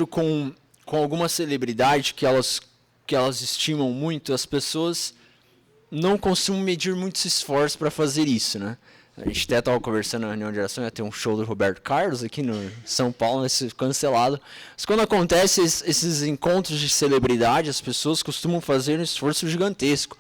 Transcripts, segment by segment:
encontro com alguma celebridade que elas estimam muito, as pessoas não costumam medir muitos esforços para fazer isso, né? A gente até estava conversando na reunião de oração, ia ter um show do Roberto Carlos aqui no São Paulo, vai ser cancelado. Mas quando acontece esses encontros de celebridade, as pessoas costumam fazer um esforço gigantesco.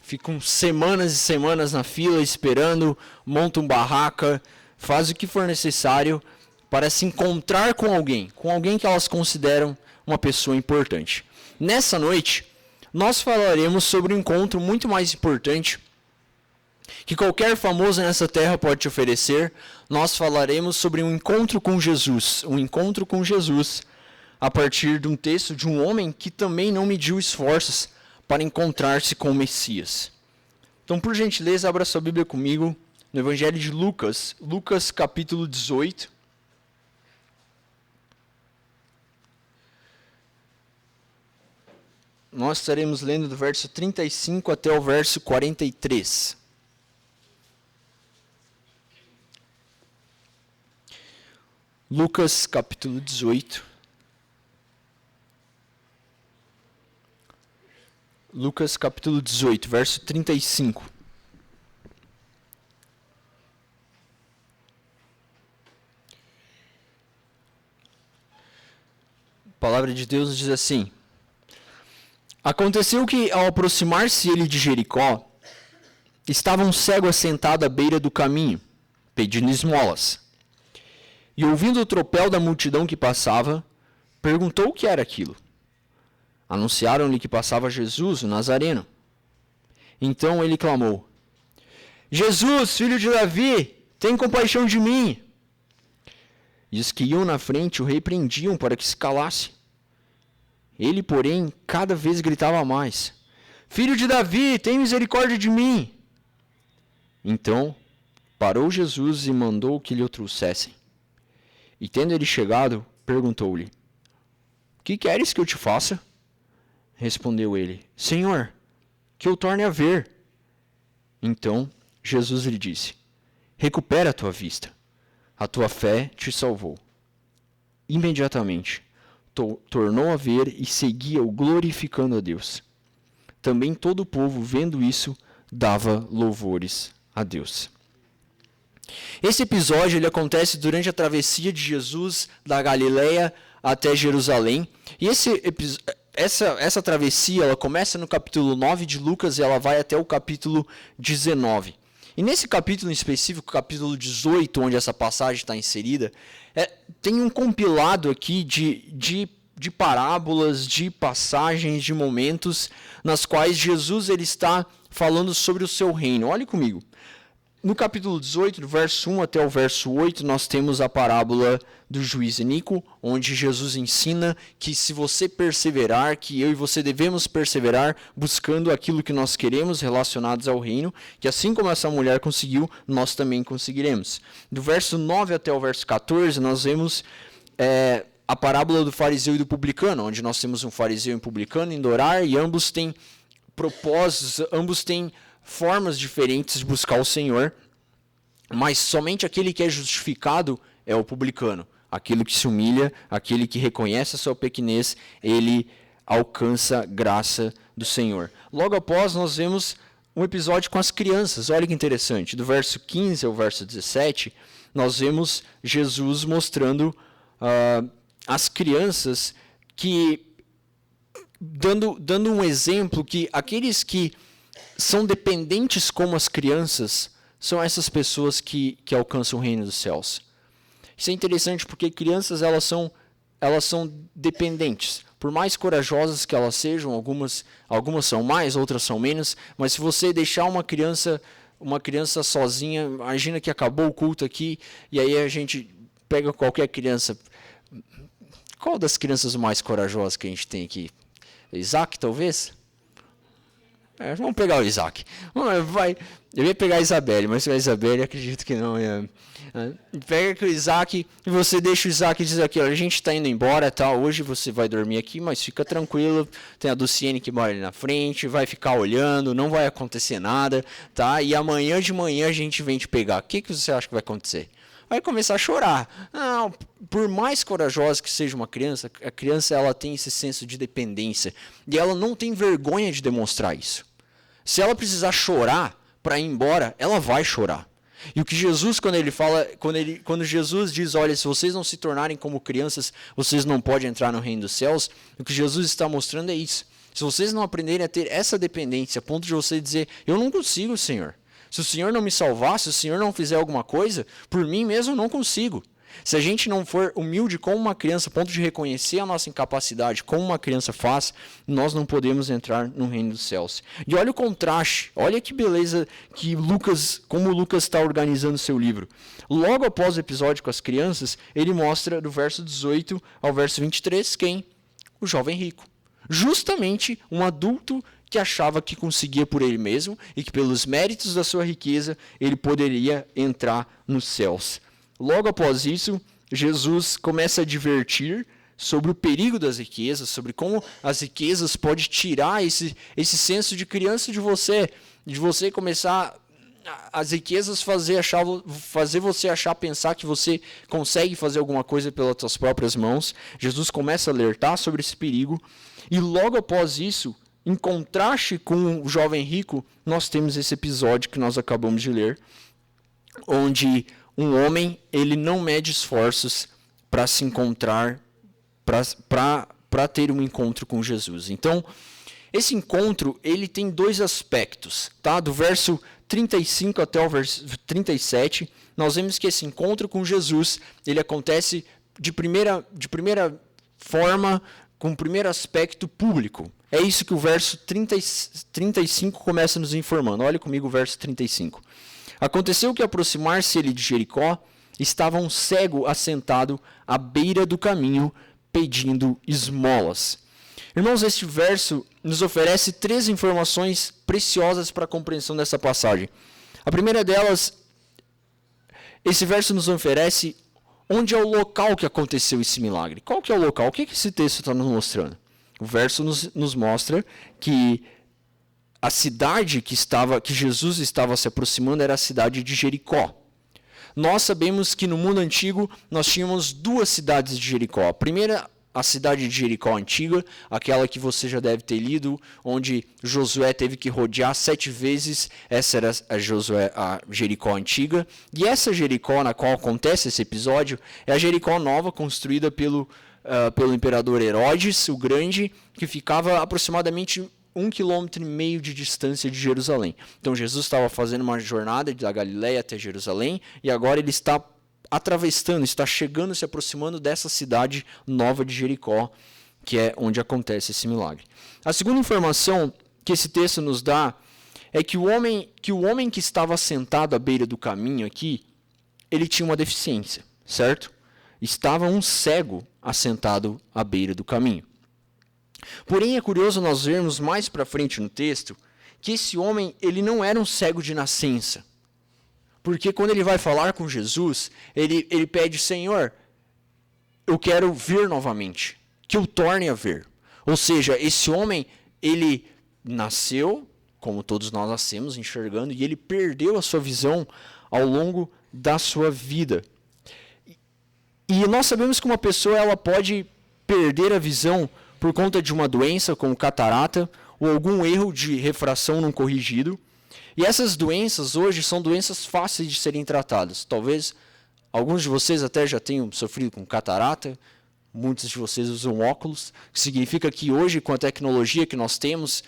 Ficam semanas e semanas na fila esperando, montam barraca, fazem o que for necessário para se encontrar com alguém que elas consideram uma pessoa importante. Nessa noite, nós falaremos sobre um encontro muito mais importante que qualquer famoso nessa terra pode te oferecer. Nós falaremos sobre um encontro com Jesus, a partir de um texto de um homem que também não mediu esforços para encontrar-se com o Messias. Então, por gentileza, abra sua Bíblia comigo no Evangelho de Lucas, Lucas capítulo 18. Nós estaremos lendo do verso 35 até o verso 43. Lucas capítulo 18. Lucas capítulo 18, verso 35. A palavra de Deus diz assim: Aconteceu que, ao aproximar-se ele de Jericó, estava um cego assentado à beira do caminho, pedindo esmolas. E ouvindo o tropel da multidão que passava, perguntou o que era aquilo. Anunciaram-lhe que passava Jesus, o Nazareno. Então ele clamou: Jesus, filho de Davi, tem compaixão de mim. E os que iam na frente o repreendiam para que se calasse. Ele, porém, cada vez gritava mais: Filho de Davi, tem misericórdia de mim. Então parou Jesus e mandou que lhe o trouxessem. E tendo ele chegado, perguntou-lhe: Que queres que eu te faça? Respondeu ele: Senhor, que eu torne a ver. Então Jesus lhe disse: Recupera a tua vista. A tua fé te salvou. Imediatamente tornou a ver e seguia-o glorificando a Deus. Também todo o povo, vendo isso, dava louvores a Deus. Esse episódio ele acontece durante a travessia de Jesus da Galileia até Jerusalém. E essa travessia ela começa no capítulo 9 de Lucas e ela vai até o capítulo 19. E nesse capítulo em específico, capítulo 18, onde essa passagem está inserida, tem um compilado aqui de parábolas, de passagens, de momentos nas quais Jesus ele está falando sobre o seu reino. Olhe comigo. No capítulo 18, do verso 1 até o verso 8, nós temos a parábola do juiz iníquo, onde Jesus ensina que se você perseverar, que eu e você devemos perseverar buscando aquilo que nós queremos relacionados ao reino, que assim como essa mulher conseguiu, nós também conseguiremos. Do verso 9 até o verso 14, nós vemos a parábola do fariseu e do publicano, onde nós temos um fariseu e um publicano indo orar, e ambos têm propósitos, ambos têm formas diferentes de buscar o Senhor, mas somente aquele que é justificado é o publicano. Aquele que se humilha, aquele que reconhece a sua pequenez, ele alcança graça do Senhor. Logo após, nós vemos um episódio com as crianças. Olha que interessante. Do verso 15 ao verso 17, nós vemos Jesus mostrando as crianças que dando um exemplo que aqueles que são dependentes como as crianças são essas pessoas que alcançam o reino dos céus. Isso é interessante porque crianças elas são dependentes. Por mais corajosas que elas sejam, algumas são mais, outras são menos, mas se você deixar uma criança sozinha, imagina que acabou o culto aqui, e aí a gente pega qualquer criança. Qual das crianças mais corajosas que a gente tem aqui? Isaac, talvez? Vamos pegar o Isaac. Eu ia pegar a Isabelle, mas a Isabelle acredito que não. Pega o Isaac e você deixa o Isaac dizer aqui, a gente está indo embora, tá? Hoje você vai dormir aqui, mas fica tranquilo. Tem a Luciene que mora ali na frente, vai ficar olhando, não vai acontecer nada, tá? E amanhã de manhã a gente vem te pegar. O que você acha que vai acontecer? vai começar a chorar. Não, por mais corajosa que seja uma criança, a criança ela tem esse senso de dependência e ela não tem vergonha de demonstrar isso. Se ela precisar chorar para ir embora, ela vai chorar. E o que Jesus, quando Jesus diz, olha, se vocês não se tornarem como crianças, vocês não podem entrar no reino dos céus, o que Jesus está mostrando é isso. Se vocês não aprenderem a ter essa dependência, a ponto de você dizer, eu não consigo, Senhor. Se o Senhor não me salvar, se o Senhor não fizer alguma coisa, por mim mesmo eu não consigo. Se a gente não for humilde como uma criança, a ponto de reconhecer a nossa incapacidade, como uma criança faz, nós não podemos entrar no reino dos céus. E olha o contraste, olha que beleza que como Lucas está organizando seu livro. Logo após o episódio com as crianças, ele mostra do verso 18 ao verso 23, quem? O jovem rico. Justamente um adulto que achava que conseguia por ele mesmo e que pelos méritos da sua riqueza ele poderia entrar nos céus. Logo após isso, Jesus começa a advertir sobre o perigo das riquezas, sobre como as riquezas podem tirar esse senso de criança de você começar as riquezas fazer você pensar que você consegue fazer alguma coisa pelas suas próprias mãos. Jesus começa a alertar sobre esse perigo e logo após isso, em contraste com o jovem rico, nós temos esse episódio que nós acabamos de ler, onde um homem, ele não mede esforços para se encontrar, para ter um encontro com Jesus. Então, esse encontro, ele tem dois aspectos, tá? Do verso 35 até o verso 37, nós vemos que esse encontro com Jesus, ele acontece de primeira forma, com o primeiro aspecto público. É isso que o verso 35 começa nos informando. Olha comigo o verso 35. Aconteceu que, aproximar-se ele de Jericó, estava um cego assentado à beira do caminho, pedindo esmolas. Irmãos, este verso nos oferece 3 informações preciosas para a compreensão dessa passagem. A primeira delas, esse verso nos oferece onde é o local que aconteceu esse milagre. Qual que é o local? O que esse texto está nos mostrando? O verso nos mostra que a cidade que Jesus estava se aproximando era a cidade de Jericó. Nós sabemos que no mundo antigo nós tínhamos 2 cidades de Jericó. A primeira, a cidade de Jericó antiga, aquela que você já deve ter lido, onde Josué teve que rodear 7 vezes, essa era a Jericó antiga. E essa Jericó na qual acontece esse episódio é a Jericó nova, construída pelo imperador Herodes o Grande, que ficava aproximadamente 1,5 km de distância de Jerusalém. Então Jesus estava fazendo uma jornada da Galileia até Jerusalém e agora ele está atravessando, está chegando, se aproximando dessa cidade nova de Jericó, que é onde acontece esse milagre. A segunda informação que esse texto nos dá é que o homem que estava sentado à beira do caminho aqui, ele tinha uma deficiência, certo? Estava um cego assentado à beira do caminho. Porém, é curioso nós vermos mais para frente no texto que esse homem ele não era um cego de nascença. Porque quando ele vai falar com Jesus, ele pede, Senhor, eu quero ver novamente, que eu torne a ver. Ou seja, esse homem, ele nasceu, como todos nós nascemos, enxergando, e ele perdeu a sua visão ao longo da sua vida. E nós sabemos que uma pessoa ela pode perder a visão por conta de uma doença, como catarata, ou algum erro de refração não corrigido. E essas doenças hoje são doenças fáceis de serem tratadas. Talvez alguns de vocês até já tenham sofrido com catarata, muitos de vocês usam óculos, que significa que hoje, com a tecnologia que nós temos,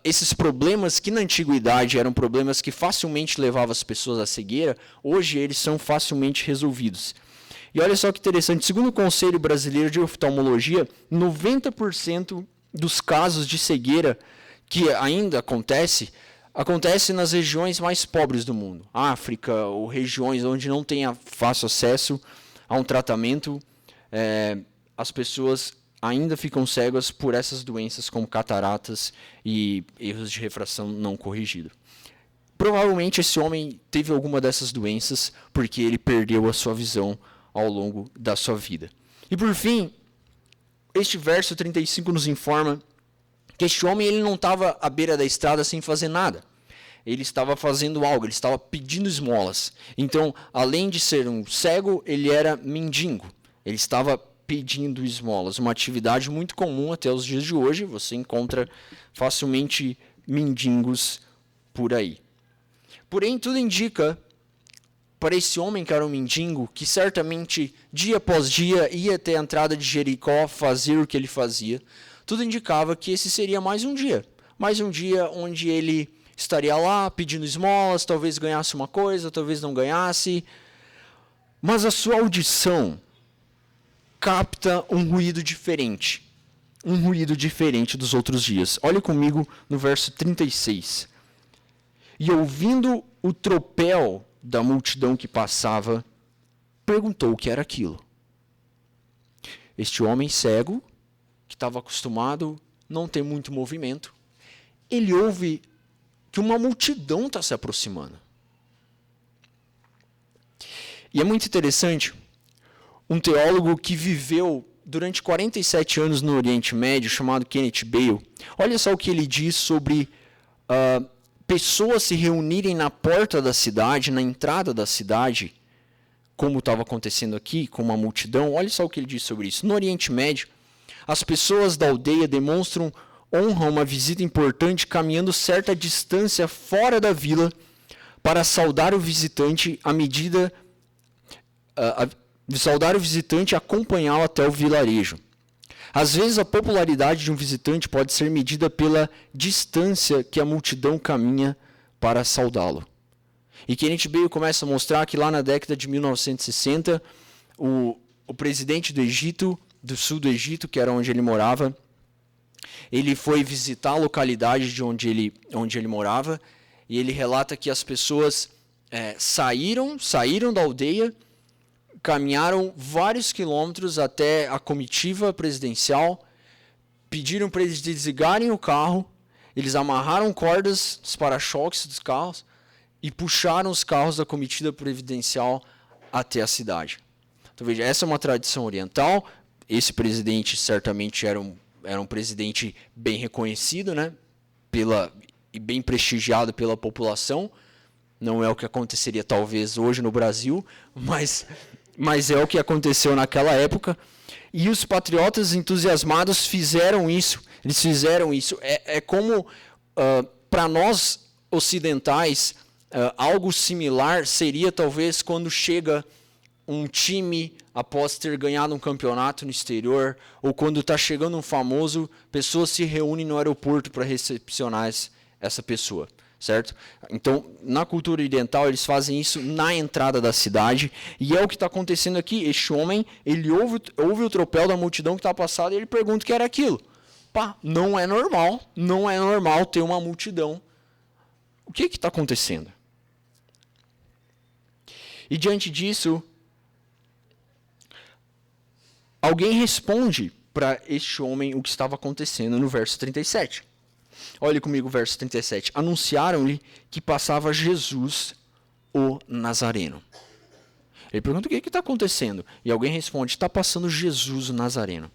esses problemas que na antiguidade eram problemas que facilmente levavam as pessoas à cegueira, hoje eles são facilmente resolvidos. E olha só que interessante, segundo o Conselho Brasileiro de Oftalmologia, 90% dos casos de cegueira que ainda acontece nas regiões mais pobres do mundo. África ou regiões onde não tem fácil acesso a um tratamento, as pessoas ainda ficam cegas por essas doenças como cataratas e erros de refração não corrigido. Provavelmente esse homem teve alguma dessas doenças porque ele perdeu a sua visão ao longo da sua vida. E por fim, este verso 35 nos informa que este homem ele não estava à beira da estrada sem fazer nada. ele estava fazendo algo, ele estava pedindo esmolas. Então, além de ser um cego, ele era mendigo. Ele estava pedindo esmolas, uma atividade muito comum até os dias de hoje. Você encontra facilmente mendigos por aí. Porém, tudo indica para esse homem que era um mendigo, que certamente dia após dia ia até a entrada de Jericó fazer o que ele fazia, tudo indicava que esse seria mais um dia onde ele estaria lá pedindo esmolas, talvez ganhasse uma coisa, talvez não ganhasse, mas a sua audição capta um ruído diferente dos outros dias. Olha comigo no verso 36. E ouvindo o tropel da multidão que passava, perguntou o que era aquilo. Este homem cego, que estava acostumado a não ter muito movimento, ele ouve que uma multidão está se aproximando. E é muito interessante, um teólogo que viveu durante 47 anos no Oriente Médio, chamado Kenneth Bale, olha só o que ele diz sobre pessoas se reunirem na porta da cidade, na entrada da cidade, como estava acontecendo aqui, com uma multidão. Olha só o que ele diz sobre isso. No Oriente Médio, as pessoas da aldeia demonstram honra a uma visita importante caminhando certa distância fora da vila para saudar o visitante saudar o visitante e acompanhá-lo até o vilarejo. Às vezes, a popularidade de um visitante pode ser medida pela distância que a multidão caminha para saudá-lo. E Kenneth Bale começa a mostrar que lá na década de 1960, o presidente do Egito, do sul do Egito, que era onde ele morava, ele foi visitar a localidade de onde ele morava, e ele relata que as pessoas saíram da aldeia, caminharam vários quilômetros até a comitiva presidencial, pediram para eles desligarem o carro, eles amarraram cordas dos para-choques dos carros e puxaram os carros da comitiva presidencial até a cidade. Então veja, essa é uma tradição oriental. Esse presidente certamente era um presidente bem reconhecido, né, e bem prestigiado pela população. Não é o que aconteceria talvez hoje no Brasil, mas é o que aconteceu naquela época. E os patriotas entusiasmados fizeram isso. Eles fizeram isso. É como, para nós ocidentais, algo similar seria talvez quando chega um time após ter ganhado um campeonato no exterior, ou quando está chegando um famoso, pessoas se reúnem no aeroporto para recepcionar essa pessoa. Certo? Então, na cultura oriental, eles fazem isso na entrada da cidade, e é o que está acontecendo aqui. Este homem, ele ouve o tropel da multidão que está passando e ele pergunta o que era aquilo. Não é normal ter uma multidão. O que está acontecendo? E diante disso, alguém responde para este homem o que estava acontecendo no verso 37. Olhe comigo o verso 37. Anunciaram-lhe que passava Jesus, o Nazareno. Ele pergunta o que está acontecendo. E alguém responde, está passando Jesus, o Nazareno.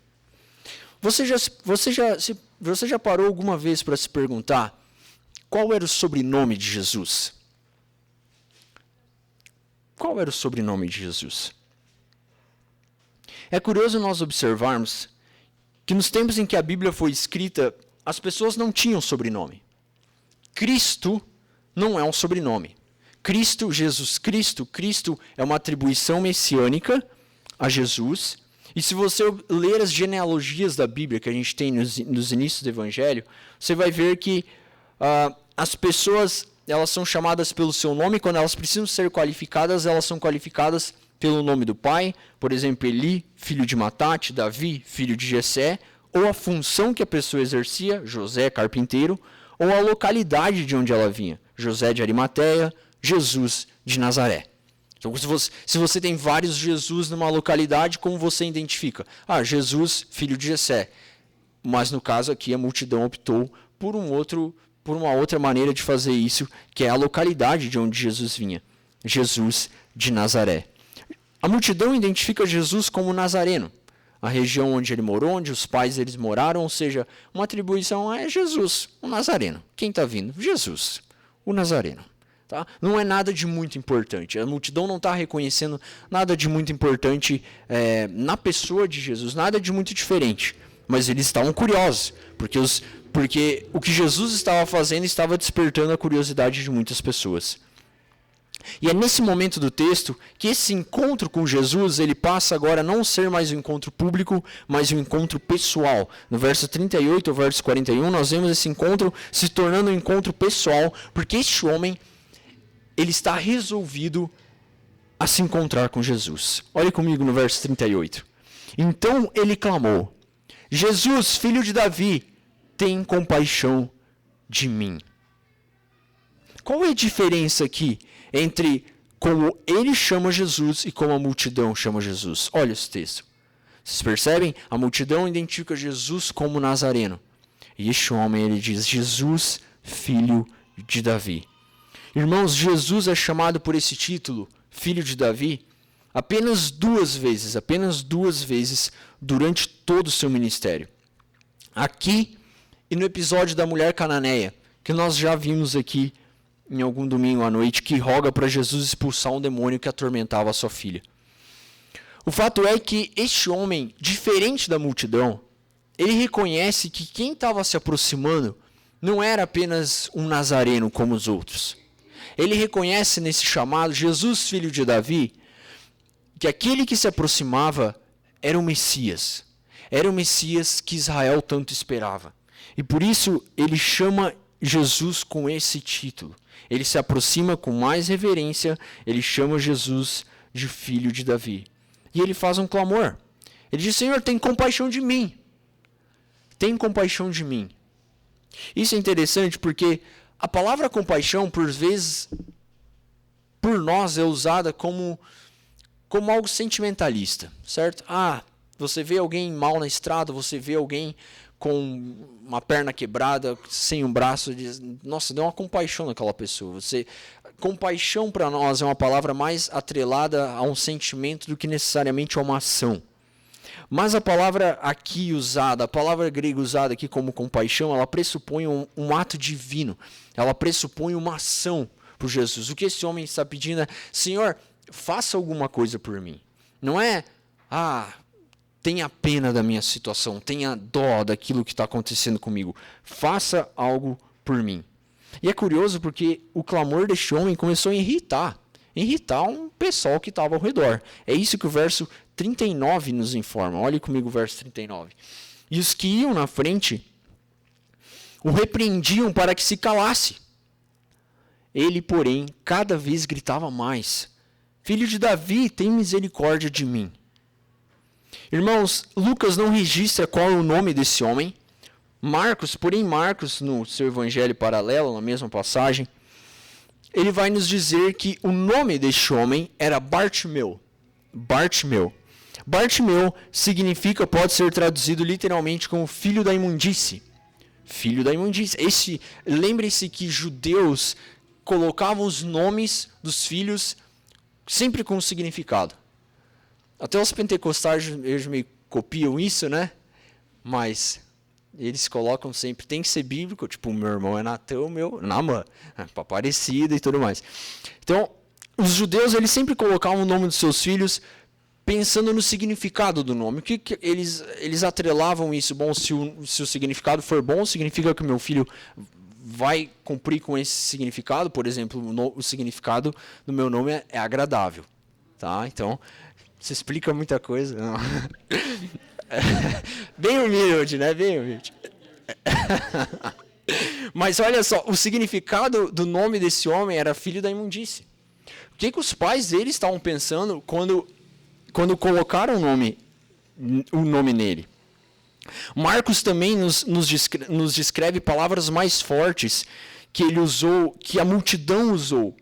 Você já parou alguma vez para se perguntar qual era o sobrenome de Jesus? Qual era o sobrenome de Jesus? É curioso nós observarmos que nos tempos em que a Bíblia foi escrita, as pessoas não tinham sobrenome. Cristo não é um sobrenome. Jesus Cristo é uma atribuição messiânica a Jesus. E se você ler as genealogias da Bíblia que a gente tem nos inícios do Evangelho, você vai ver que as pessoas elas são chamadas pelo seu nome. Quando elas precisam ser qualificadas, elas são qualificadas pelo nome do pai. Por exemplo, Eli, filho de Matate, Davi, filho de Jessé, ou a função que a pessoa exercia, José, carpinteiro, ou a localidade de onde ela vinha, José de Arimateia, Jesus de Nazaré. Então, se você tem vários Jesus numa localidade, como você identifica? Jesus, filho de Jessé. Mas no caso aqui, a multidão optou por uma outra maneira de fazer isso, que é a localidade de onde Jesus vinha, Jesus de Nazaré. A multidão identifica Jesus como Nazareno, a região onde ele morou, onde os pais deles moraram, ou seja, uma atribuição é Jesus, o Nazareno. Quem está vindo? Jesus, o Nazareno. Tá? Não é nada de muito importante. A multidão não está reconhecendo nada de muito importante na pessoa de Jesus, nada de muito diferente. Mas eles estavam curiosos, porque o que Jesus estava fazendo estava despertando a curiosidade de muitas pessoas. E é nesse momento do texto que esse encontro com Jesus, ele passa agora a não ser mais um encontro público, mas um encontro pessoal. No verso 38 ao verso 41, nós vemos esse encontro se tornando um encontro pessoal, porque este homem, ele está resolvido a se encontrar com Jesus. Olhe comigo no verso 38. Então ele clamou: Jesus, filho de Davi, tem compaixão de mim. Qual é a diferença aqui entre como ele chama Jesus e como a multidão chama Jesus? Olha esse texto. Vocês percebem? A multidão identifica Jesus como Nazareno. E este homem, ele diz: Jesus, filho de Davi. Irmãos, Jesus é chamado por esse título, filho de Davi, apenas duas vezes durante todo o seu ministério. Aqui e no episódio da mulher cananeia, que nós já vimos aqui em algum domingo à noite, que roga para Jesus expulsar um demônio que atormentava a sua filha. O fato é que este homem, diferente da multidão, ele reconhece que quem estava se aproximando não era apenas um nazareno como os outros. Ele reconhece nesse chamado, Jesus, filho de Davi, que aquele que se aproximava era o Messias. Era o Messias que Israel tanto esperava. E por isso ele chama Jesus com esse título. Ele se aproxima com mais reverência, ele chama Jesus de filho de Davi. E ele faz um clamor. Ele diz: Senhor, tem compaixão de mim. Tem compaixão de mim. Isso é interessante porque a palavra compaixão, por vezes, por nós é usada como algo sentimentalista, certo? Você vê alguém mal na estrada, você vê alguém com uma perna quebrada, sem um braço, diz: nossa, deu uma compaixão naquela pessoa. Compaixão para nós é uma palavra mais atrelada a um sentimento do que necessariamente a uma ação. Mas a palavra aqui usada, a palavra grega usada aqui como compaixão, ela pressupõe um ato divino. Ela pressupõe uma ação por Jesus. O que esse homem está pedindo é: Senhor, faça alguma coisa por mim. Não é, tenha pena da minha situação, tenha dó daquilo que está acontecendo comigo. Faça algo por mim. E é curioso porque o clamor deste homem começou a irritar um pessoal que estava ao redor. É isso que o verso 39 nos informa. Olhe comigo o verso 39. E os que iam na frente o repreendiam para que se calasse. Ele, porém, cada vez gritava mais: Filho de Davi, tem misericórdia de mim. Irmãos, Lucas não registra qual é o nome desse homem. Marcos, no seu evangelho paralelo, na mesma passagem, ele vai nos dizer que o nome deste homem era Bartimeu. Bartimeu significa, pode ser traduzido literalmente como filho da imundície. Filho da imundície. Lembre-se que judeus colocavam os nomes dos filhos sempre com um significado. Até os pentecostais eles meio copiam isso, né? Mas eles colocam sempre, tem que ser bíblico, tipo, o meu irmão é Natão, Naamã, Aparecida e tudo mais. Então, os judeus, eles sempre colocavam o nome dos seus filhos pensando no significado do nome. O que eles atrelavam isso? Bom, se o significado for bom, significa que o meu filho vai cumprir com esse significado. Por exemplo, o significado do meu nome é agradável. Tá? Então, isso explica muita coisa. Não. Bem humilde, né? Bem humilde. Mas olha só, o significado do nome desse homem era filho da imundície. O que os pais dele estavam pensando quando colocaram o nome nele? Marcos também nos descreve palavras mais fortes que ele usou, que a multidão usou.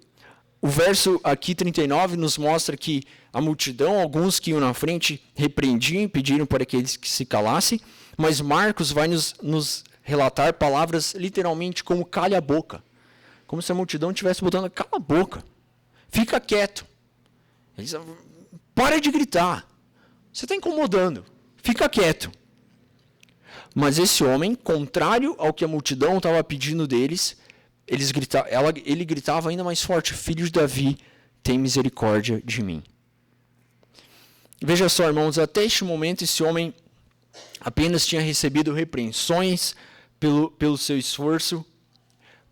O verso aqui 39 nos mostra que a multidão, alguns que iam na frente, repreendiam e pediram para que eles se calassem, mas Marcos vai nos relatar palavras literalmente como calha a boca. Como se a multidão estivesse botando: cala a boca, fica quieto. Eles: para de gritar, você está incomodando, fica quieto. Mas esse homem, contrário ao que a multidão estava pedindo deles, ele gritava ainda mais forte: Filho de Davi, tem misericórdia de mim. Veja só, irmãos, até este momento esse homem apenas tinha recebido repreensões pelo seu esforço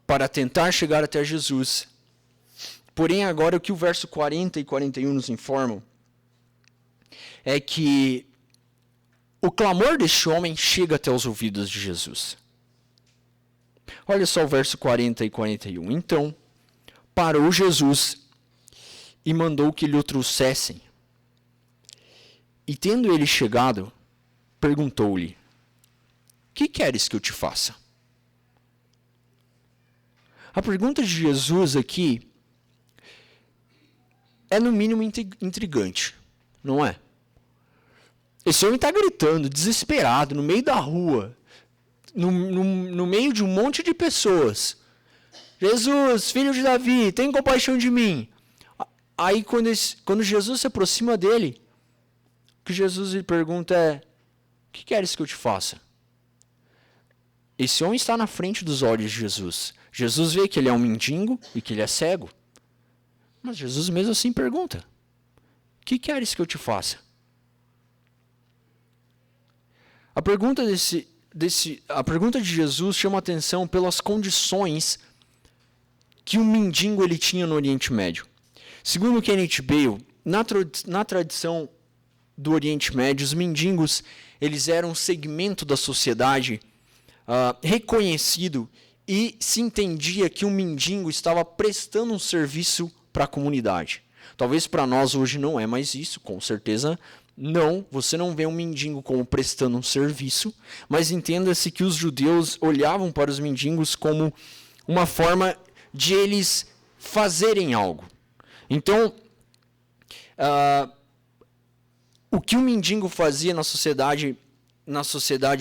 para tentar chegar até Jesus. Porém, agora o que o verso 40 e 41 nos informam é que o clamor deste homem chega até os ouvidos de Jesus. Olha só o verso 40 e 41. Então, parou Jesus e mandou que lhe o trouxessem. E tendo ele chegado, perguntou-lhe: Que queres que eu te faça? A pergunta de Jesus aqui é no mínimo intrigante, não é? Esse homem está gritando, desesperado, no meio da rua, no meio de um monte de pessoas. Jesus, filho de Davi, tem compaixão de mim. Aí quando Jesus se aproxima dele, o que Jesus lhe pergunta é: que queres que eu te faça? Esse homem está na frente dos olhos de Jesus. Jesus vê que ele é um mendigo e que ele é cego. Mas Jesus mesmo assim pergunta: que queres que eu te faça? A pergunta de Jesus chama atenção pelas condições que o mendigo ele tinha no Oriente Médio. Segundo Kenneth Bale, na tradição do Oriente Médio, os mendigos eles eram um segmento da sociedade reconhecido, e se entendia que o mendigo estava prestando um serviço para a comunidade. Talvez para nós hoje não é mais isso, com certeza não. Você não vê um mendigo como prestando um serviço, mas entenda-se que os judeus olhavam para os mendigos como uma forma de eles fazerem algo. Então, o que o mendigo fazia na sociedade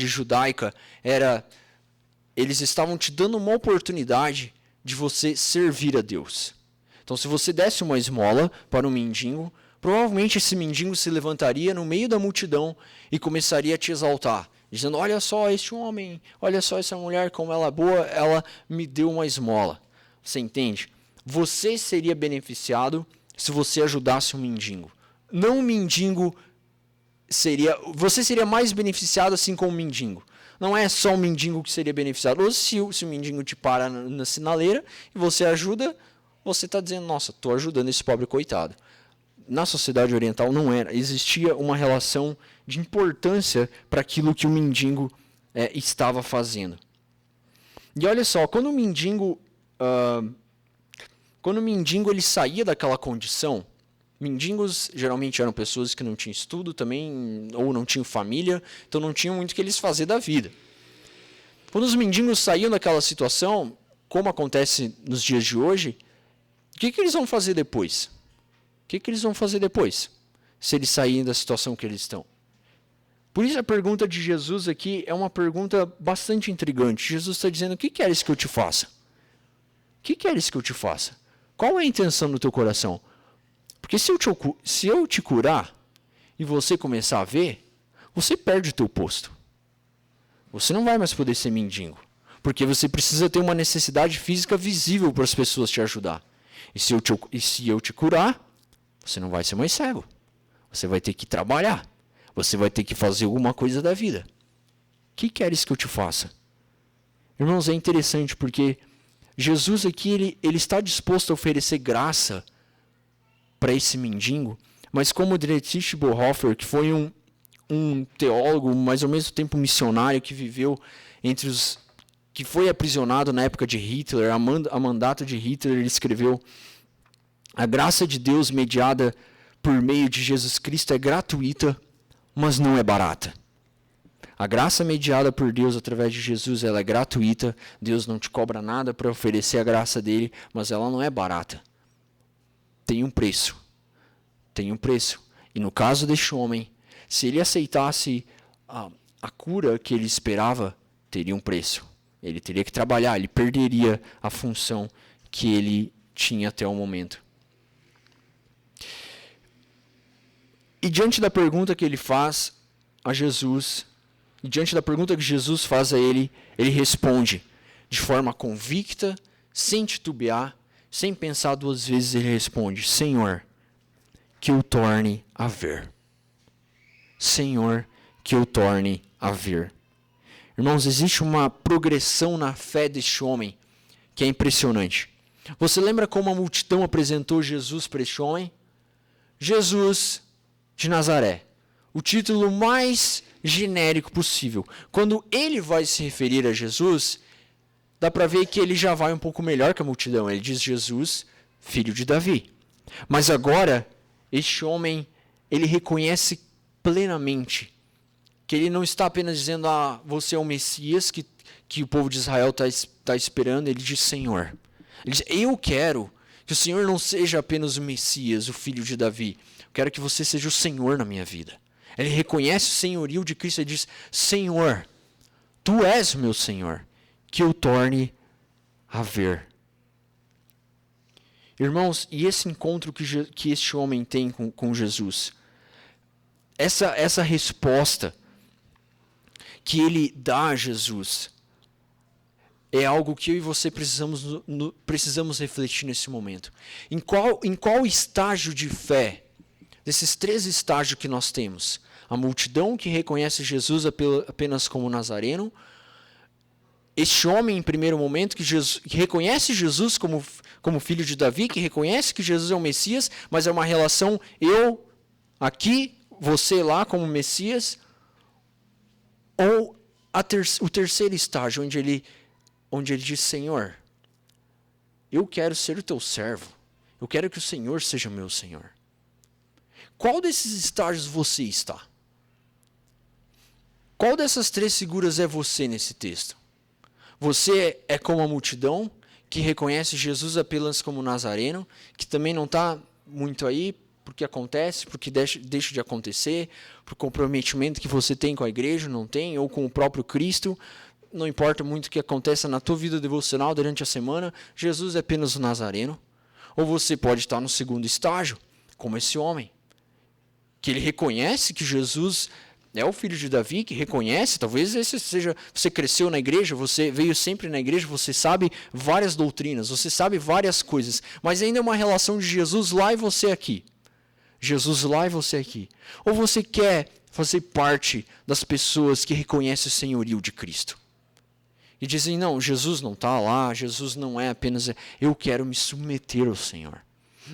judaica era: eles estavam te dando uma oportunidade de você servir a Deus. Então, se você desse uma esmola para um mendigo, provavelmente esse mendigo se levantaria no meio da multidão e começaria a te exaltar, dizendo: olha só este homem, olha só essa mulher, como ela é boa, ela me deu uma esmola. Você entende? Você seria beneficiado se você ajudasse um mendigo. Não um mendigo você seria mais beneficiado assim como um mendigo. Não é só o mendigo que seria beneficiado. Ou se o mendigo te para na sinaleira e você ajuda, você está dizendo: nossa, estou ajudando esse pobre coitado. Na sociedade oriental não era. Existia uma relação de importância para aquilo que o mendigo estava fazendo. E olha só, quando o mendigo ele saía daquela condição, mendigos geralmente eram pessoas que não tinham estudo também, ou não tinham família, então não tinham muito o que eles fazer da vida. Quando os mendigos saíam daquela situação, como acontece nos dias de hoje, o que eles vão fazer depois? O que eles vão fazer depois, se eles saírem da situação que eles estão? Por isso a pergunta de Jesus aqui é uma pergunta bastante intrigante. Jesus está dizendo: o que queres que eu te faça? O que queres que eu te faça? Qual é a intenção do teu coração? Porque se eu te curar e você começar a ver, você perde o teu posto. Você não vai mais poder ser mendigo. Porque você precisa ter uma necessidade física visível para as pessoas te ajudar. E se eu te curar, você não vai ser mais cego. Você vai ter que trabalhar. Você vai ter que fazer alguma coisa da vida. O que queres que eu te faça? Irmãos, é interessante porque Jesus aqui ele está disposto a oferecer graça para esse mendigo, mas como Dietrich Bonhoeffer, que foi um teólogo, mas ao mesmo tempo missionário, que viveu que foi aprisionado na época de Hitler, a mandato de Hitler, ele escreveu: a graça de Deus mediada por meio de Jesus Cristo é gratuita, mas não é barata. A graça mediada por Deus através de Jesus, ela é gratuita. Deus não te cobra nada para oferecer a graça dele, mas ela não é barata. Tem um preço. Tem um preço. E no caso deste homem, se ele aceitasse a cura que ele esperava, teria um preço. Ele teria que trabalhar, ele perderia a função que ele tinha até o momento. E diante da pergunta que ele faz a Jesus, e diante da pergunta que Jesus faz a ele, ele responde de forma convicta, sem titubear, sem pensar duas vezes, ele responde: Senhor, que eu torne a ver. Senhor, que eu torne a ver. Irmãos, existe uma progressão na fé deste homem que é impressionante. Você lembra como a multidão apresentou Jesus para este homem? Jesus de Nazaré. O título mais genérico possível. Quando ele vai se referir a Jesus, dá para ver que ele já vai um pouco melhor que a multidão. Ele diz Jesus, filho de Davi. Mas agora, este homem, ele reconhece plenamente que ele não está apenas dizendo: você é o Messias que o povo de Israel está esperando. Ele diz: Senhor. Ele diz: eu quero que o Senhor não seja apenas o Messias, o filho de Davi. Eu quero que você seja o Senhor na minha vida. Ele reconhece o senhorio de Cristo e diz: Senhor, tu és o meu Senhor, que eu torne a ver. Irmãos, e esse encontro que este homem tem com Jesus, essa resposta que ele dá a Jesus, é algo que eu e você precisamos refletir nesse momento. Em qual estágio de fé, desses 3 estágios que nós temos, a multidão que reconhece Jesus apenas como Nazareno, este homem em primeiro momento que reconhece Jesus como filho de Davi, que reconhece que Jesus é o Messias, mas é uma relação eu aqui, você lá como Messias, ou o terceiro estágio, onde ele diz: Senhor, eu quero ser o teu servo, eu quero que o Senhor seja meu Senhor. Qual desses estágios você está? Qual dessas 3 figuras é você nesse texto? Você é como a multidão, que reconhece Jesus apenas como Nazareno, que também não está muito aí, porque acontece, porque deixa de acontecer, por comprometimento que você tem com a igreja, não tem, ou com o próprio Cristo. Não importa muito o que aconteça na tua vida devocional durante a semana, Jesus é apenas o Nazareno. Ou você pode estar no segundo estágio, como esse homem, que ele reconhece que Jesus é o filho de Davi, que reconhece, talvez você cresceu na igreja, você veio sempre na igreja, você sabe várias doutrinas, você sabe várias coisas, mas ainda é uma relação de Jesus lá e você aqui. Jesus lá e você aqui. Ou você quer fazer parte das pessoas que reconhecem o senhorio de Cristo e dizem: não, Jesus não está lá, Jesus não é apenas... Eu quero me submeter ao Senhor.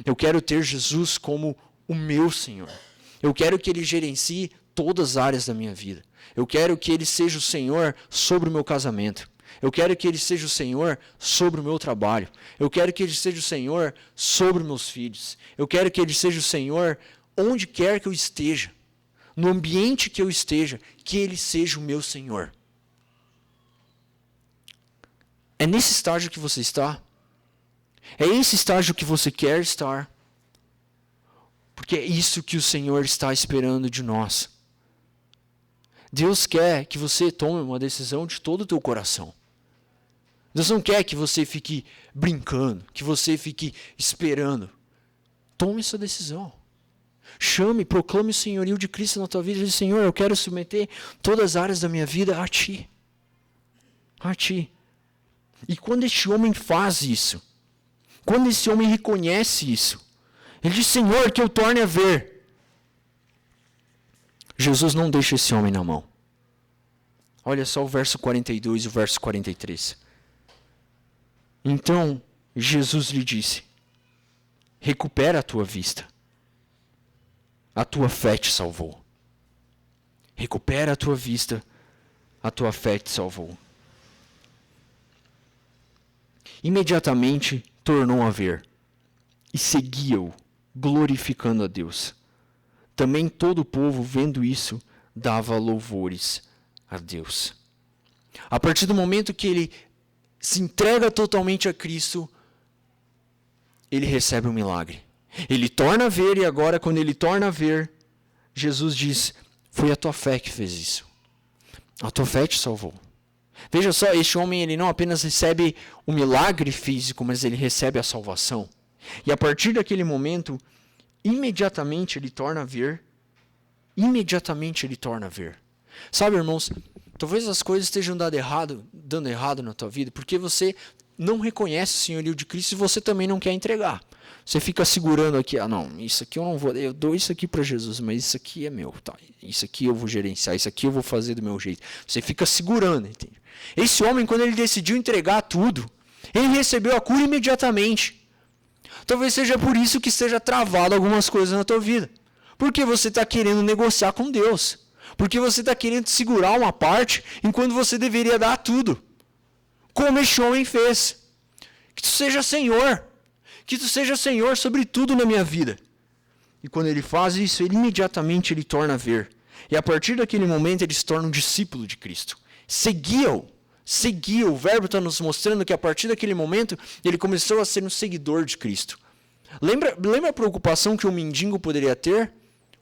Eu quero ter Jesus como o meu Senhor. Eu quero que Ele gerencie todas as áreas da minha vida. Eu quero que Ele seja o Senhor sobre o meu casamento. Eu quero que Ele seja o Senhor sobre o meu trabalho. Eu quero que Ele seja o Senhor sobre meus filhos. Eu quero que Ele seja o Senhor onde quer que eu esteja. No ambiente que eu esteja, que Ele seja o meu Senhor. É nesse estágio que você está? É esse estágio que você quer estar? Porque é isso que o Senhor está esperando de nós. Deus quer que você tome uma decisão de todo o teu coração. Deus não quer que você fique brincando, que você fique esperando. Tome essa decisão. Chame, proclame o senhorio de Cristo na tua vida e diz: Senhor, eu quero submeter todas as áreas da minha vida a Ti. A Ti. E quando este homem faz isso, quando esse homem reconhece isso, ele diz: Senhor, que eu torne a ver. Jesus não deixa esse homem na mão. Olha só o verso 42 e o verso 43. Então Jesus lhe disse: recupera a tua vista. A tua fé te salvou. Recupera a tua vista. A tua fé te salvou. Imediatamente tornou a ver e seguia-o, glorificando a Deus. Também todo o povo, vendo isso, dava louvores a Deus. A partir do momento que ele se entrega totalmente a Cristo, ele recebe um milagre. Ele torna a ver, e agora, quando ele torna a ver, Jesus diz: foi a tua fé que fez isso. A tua fé te salvou. Veja só, este homem, ele não apenas recebe o milagre físico, mas ele recebe a salvação. E a partir daquele momento, imediatamente ele torna a ver. Imediatamente ele torna a ver. Sabe, irmãos, talvez as coisas estejam dando errado na tua vida, porque você não reconhece o senhorio de Cristo e você também não quer entregar. Você fica segurando aqui, não, isso aqui eu não vou, eu dou isso aqui para Jesus, mas isso aqui é meu, tá? Isso aqui eu vou gerenciar, isso aqui eu vou fazer do meu jeito. Você fica segurando, entende? Esse homem, quando ele decidiu entregar tudo, ele recebeu a cura imediatamente. Talvez seja por isso que esteja travado algumas coisas na tua vida. Porque você está querendo negociar com Deus. Porque você está querendo segurar uma parte, enquanto você deveria dar tudo. Como este homem fez. Que tu seja Senhor. Que tu seja Senhor sobre tudo na minha vida. E quando ele faz isso, ele imediatamente ele torna a ver. E a partir daquele momento ele se torna um discípulo de Cristo. Seguia-o. Seguia. O verbo está nos mostrando que a partir daquele momento ele começou a ser um seguidor de Cristo. Lembra a preocupação que um mendigo poderia ter?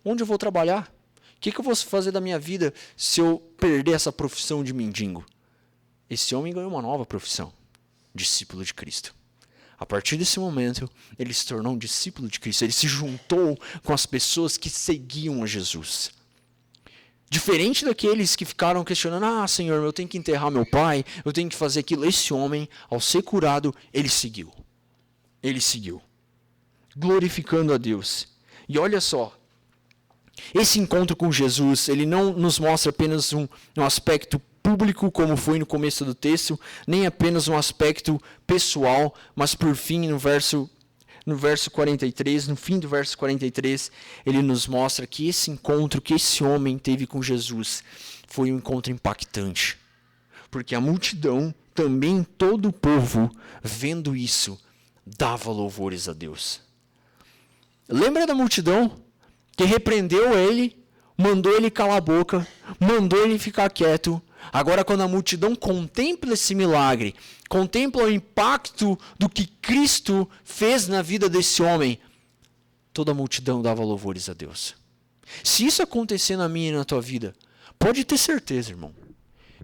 Onde eu vou trabalhar? O que eu vou fazer da minha vida se eu perder essa profissão de mendigo? Esse homem ganhou uma nova profissão. Discípulo de Cristo. A partir desse momento, ele se tornou um discípulo de Cristo. Ele se juntou com as pessoas que seguiam a Jesus. Diferente daqueles que ficaram questionando, Senhor, eu tenho que enterrar meu pai, eu tenho que fazer aquilo. Esse homem, ao ser curado, ele seguiu. Ele seguiu. Glorificando a Deus. E olha só, esse encontro com Jesus, ele não nos mostra apenas um aspecto público, como foi no começo do texto, nem apenas um aspecto pessoal, mas por fim, no verso 43, no fim do verso 43, ele nos mostra que esse encontro que esse homem teve com Jesus foi um encontro impactante. Porque a multidão, também todo o povo, vendo isso, dava louvores a Deus. Lembra da multidão que repreendeu ele, mandou ele calar a boca, mandou ele ficar quieto. Agora, quando a multidão contempla esse milagre, contempla o impacto do que Cristo fez na vida desse homem, toda a multidão dava louvores a Deus. Se isso acontecer na minha e na tua vida, pode ter certeza, irmão,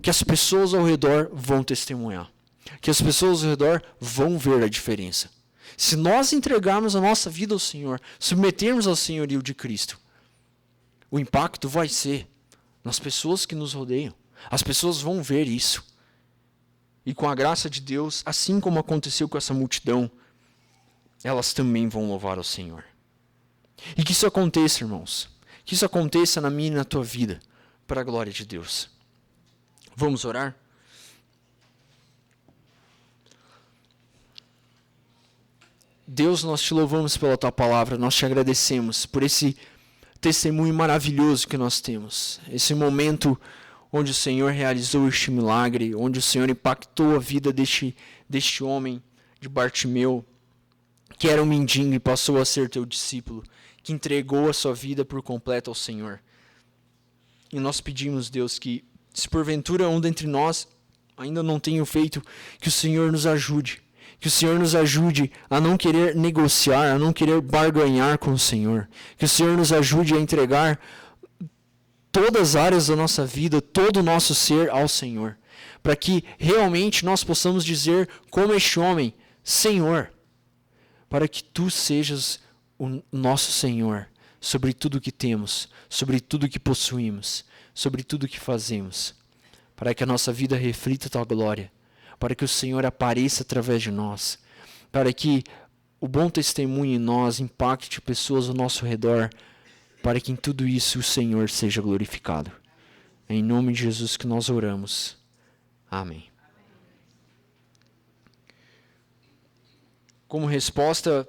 que as pessoas ao redor vão testemunhar, que as pessoas ao redor vão ver a diferença. Se nós entregarmos a nossa vida ao Senhor, submetermos ao senhorio de Cristo, o impacto vai ser nas pessoas que nos rodeiam. As pessoas vão ver isso. E com a graça de Deus, assim como aconteceu com essa multidão, elas também vão louvar ao Senhor. E que isso aconteça, irmãos. Que isso aconteça na minha e na tua vida, para a glória de Deus. Vamos orar? Deus, nós te louvamos pela tua palavra, nós te agradecemos por esse testemunho maravilhoso que nós temos. Esse momento onde o Senhor realizou este milagre, onde o Senhor impactou a vida deste homem, de Bartimeu, que era um mendigo e passou a ser teu discípulo, que entregou a sua vida por completo ao Senhor. E nós pedimos, Deus, que se porventura um dentre nós ainda não tenha feito, que o Senhor nos ajude. Que o Senhor nos ajude a não querer negociar, a não querer barganhar com o Senhor. Que o Senhor nos ajude a entregar todas as áreas da nossa vida, todo o nosso ser ao Senhor. Para que realmente nós possamos dizer, como este homem, Senhor, para que Tu sejas o nosso Senhor sobre tudo que temos, sobre tudo que possuímos, sobre tudo que fazemos. Para que a nossa vida reflita Tua glória. Para que o Senhor apareça através de nós, para que o bom testemunho em nós impacte pessoas ao nosso redor, para que em tudo isso o Senhor seja glorificado. É em nome de Jesus que nós oramos. Amém. Como resposta